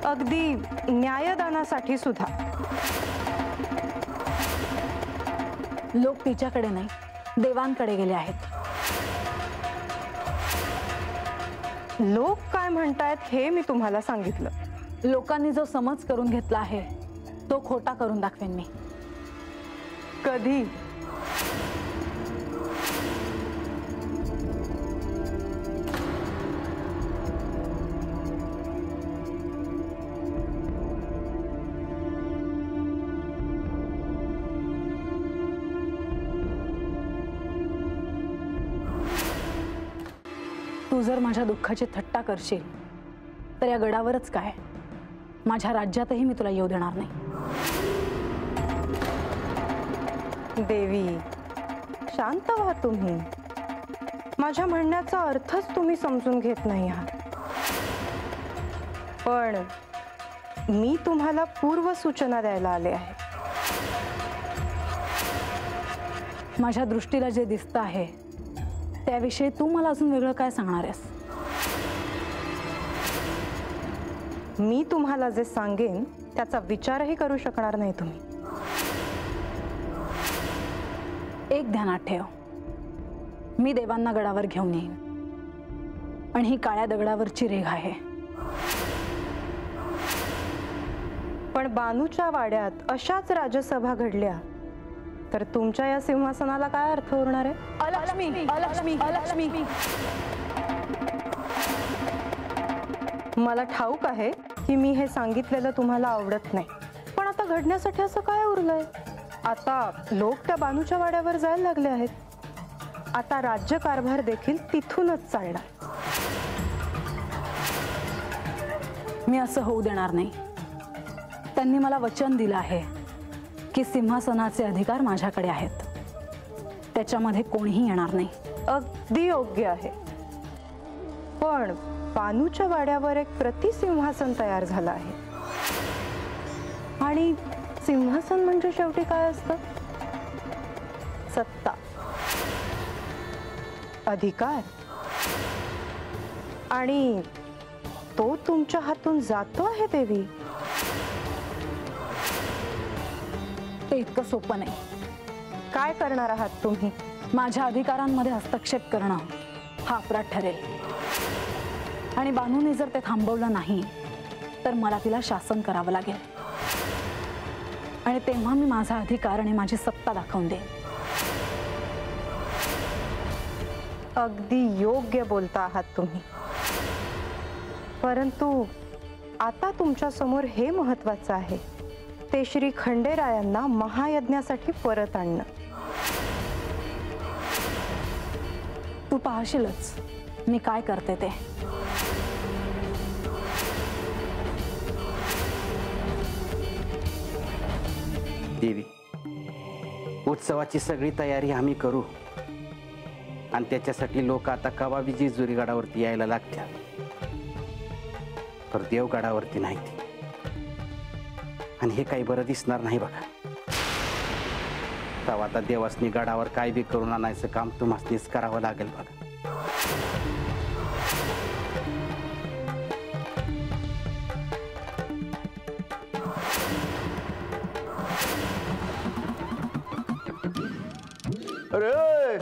अगदी न्यायदानासाठी सुद्धा। लोक तिच्याकडे नाही, देवांकडे गेले आहेत। लोक काय म्हणतायत हे मी तुम्हाला सांगितलं। लोकांनी जो समज करून घेतला आहे तो खोटा करून दाखवेन मी। कधी? तू जर माझ्या दुःखाची थट्टा करशील तर या गडावरच काय, माझ्या राज्यातही मी तुला येऊ देणार नाही। देवी, शांत व्हा तुम्ही। माझ्या म्हणण्याचा अर्थच तुम्ही समजून घेत नाही आहात। पण मी तुम्हाला पूर्व सूचना द्यायला आले आहे। माझ्या दृष्टीला जे दिसतं आहे त्याविषयी तू मला अजून वेगळं काय सांगणार आहेस? मी तुम्हाला जे सांगेन त्याचा विचारही करू शकणार नाही तुम्ही। एक ध्यानात ठेव, मी देवांना गडावर घेऊन येईन आणि ही काळ्या दगडावरची रेघ आहे। पण बानूच्या वाड्यात अशाच राजसभा घडल्या तर तुमच्या या सिंहासनाला काय अर्थ उरणार आहे? अलक्ष्मी, अलक्ष्मी, अलक्ष्मी। मला ठाऊक आहे की मी हे सांगितलेलं तुम्हाला आवडत नाही, पण आता घडण्यासाठी असं काय उरलंय? आता लोक त्या बानूच्या वाड्यावर जायला लागले आहेत। आता राज्यकारभार देखील तिथूनच चालणार। मी असं होऊ देणार नाही। त्यांनी मला वचन दिलं आहे की सिंहासनाचे अधिकार माझ्याकडे आहेत, त्याच्यामध्ये कोणीही येणार नाही। अगदी योग्य आहे, पण बानूच्या वाड्यावर एक प्रतिसिंहासन तयार झालं आहे आणि सिंहासन म्हणजे शेवटी काय असतं? सत्ता, अधिकार, आणि तो तुमच्या हातून जातो आहे देवी। ते इतकं सोपं नाही। काय करणार आहात तुम्ही? माझ्या अधिकारांमध्ये हस्तक्षेप करणं हा अपराध ठरेल आणि बानूने जर ते थांबवलं नाही तर मला तिला शासन करावं लागेल आणि तेव्हा मी माझा अधिकार आणि माझी सत्ता दाखवून देईन। अगदी योग्य बोलता आहात तुम्ही, परंतु आता तुमच्या समोर हे महत्त्वाचं आहे, ते श्री खंडेरायांना महायज्ञासाठी परत आणणं। तू पाहशीलच मी काय करते ते। देवी, उत्सवाची सगळी तयारी आम्ही करू आणि त्याच्यासाठी लोक आता कवा बी जेजुरी गडावरती यायला लागतात, तर देवगडावरती नाही ती। आणि हे काही बरं दिसणार नाही बघा। तेव्हा आता देवासनी गडावर काय बी करून आणायचं काम तुम्हासनीच करावं लागेल बघा। अरे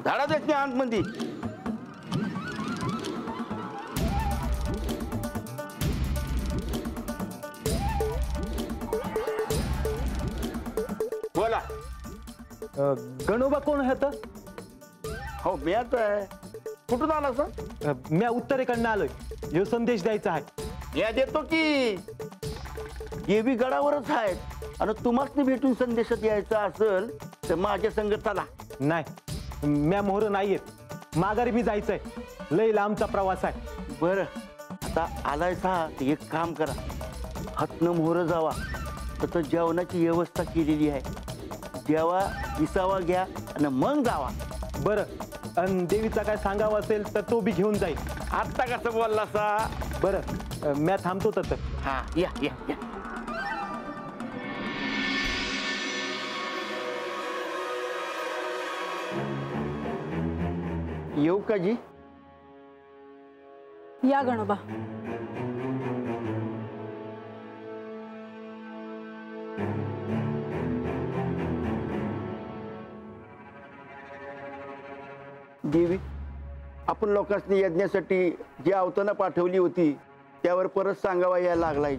झाडा देत नाही आतमध्ये। बोला। गणोबा कोण आहे? हो मी आता आहे। कुठून आला सर? मी उत्तरेकडनं आलोय, हे संदेश द्यायचा आहे। या देतो की, देवी गडावरच आहेत आणि तुम्हाला भेटून संदेश द्यायचा असेल तर माझ्या संग चला। नाही, म्या मोहर नाही येत, माघारी मी जायचंय, लय लांबचा प्रवास आहे। बरं, आता आलाय सा एक काम करा, हातनं मोहर जावा, तर जेवणाची व्यवस्था केलेली आहे, जेवा विसावा घ्या आणि मग जावा। बरं, आणि देवीचा काय सांगावं असेल तर तो बी घेऊन जाईल। आत्ता कसं बोलला सा? बरं, म्या थांबतो तर। हा या या या। येऊ का जी? या गणोबा। देवी, आपण लोकांनी यज्ञासाठी जी आवताना पाठवली होती त्यावर परत सांगावा यायला लागलाय.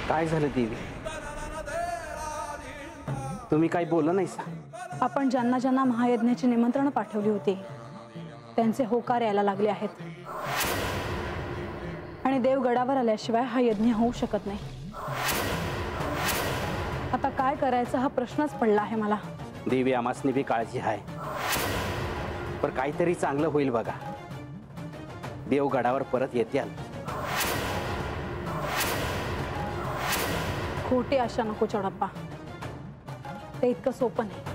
काय झालं देवी? तुम्ही काही बोललं नाही सा? आपण ज्यांना ज्यांना महायज्ञाची निमंत्रणं पाठवली होती त्यांचे होकार यायला लागले आहेत आणि देव गडावर आल्याशिवाय हा यज्ञ होऊ शकत नाही. आता काय करायचं हा प्रश्नच पडला आहे मला. देवी, आमासनी बी काळजी आहे, पण काहीतरी चांगलं होईल बघा. देव गडावर परत येत्याल. खोटी आशा नको चोडप्पा, ते इतकं सोपं नाही.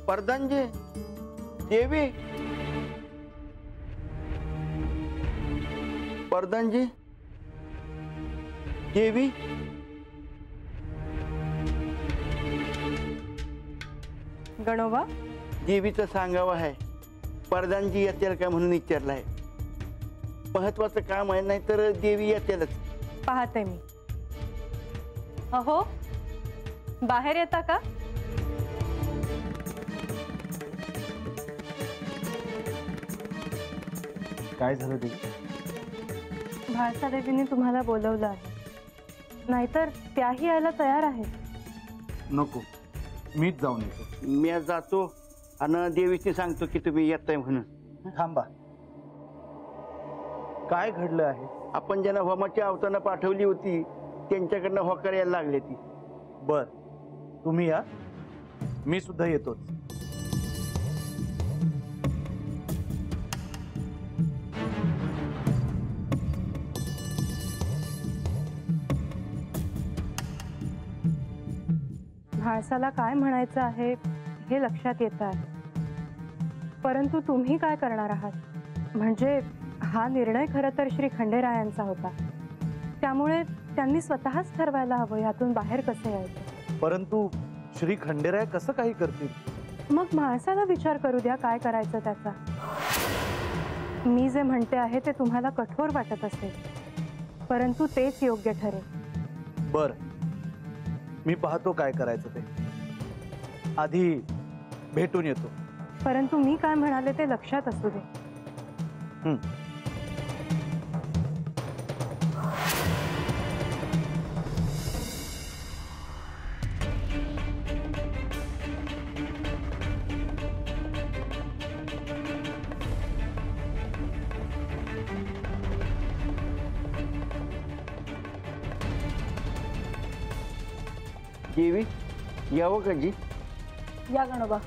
प्रधानजी, देवी, प्रधानजी, देवी, गणोबा, देवीचं सांगावं आहे. प्रधानजी येतील का म्हणून विचारलं आहे. महत्वाचं काम आहे, नाही तर देवी येतीलच. पाहते मी. अहो, बाहेर येता का? काय झालं देवी? भाळसादेवींनी तुम्हाला बोलवलं आहे, नाहीतर त्याही यायला तयार आहेत. नको, मीच जाऊन येतो. मी जातो आणि देवीशी सांगतो की तुम्ही येताय म्हणून. थांबा, काय घडलं आहे? आपण ज्यांना होमाची आवताना पाठवली होती त्यांच्याकडनं होकार यायला लागले ती. बर, तुम्ही या, मी सुद्धा येतोच. भाळसाला काय म्हणायचं आहे हे लक्षात येत आहे, परंतु तुम्ही काय करणार आहात? म्हणजे हा निर्णय खरं तर श्री खंडेरायांचा होता, त्यामुळे त्यांनी स्वतःच ठरवायला हवं यातून बाहेर कसं यायचं. परंतु श्री खंडेराय कसं काही करतील? मग माणसाला विचार करू द्या काय करायचं त्याचा. मी जे म्हणते आहे ते तुम्हाला कठोर वाटत असेल, परंतु तेच योग्य ठरेल. बर, मी पाहतो काय करायचं ते. आधी भेटून येतो. परंतु मी काय म्हणाले ते लक्षात असू दे. देवी, यावं का जी? या गणोबा.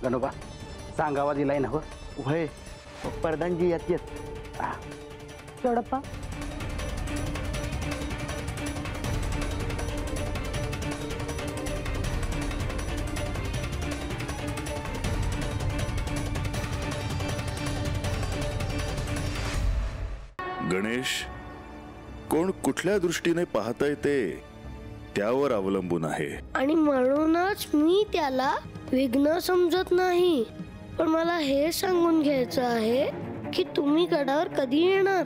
गणोबा, सांगावा दिलाय ना? हो, होय, प्रधानजी येतात. चोडप्पा, गणेश, कोण कुठल्या दृष्टीने पाहतंय ते त्यावर अवलंबून आहे. आणि म्हणूनच मी त्याला विघ्न समजत नाही. पण मला हे सांगून घ्यायचं आहे की तुम्ही गडावर कधी येणार?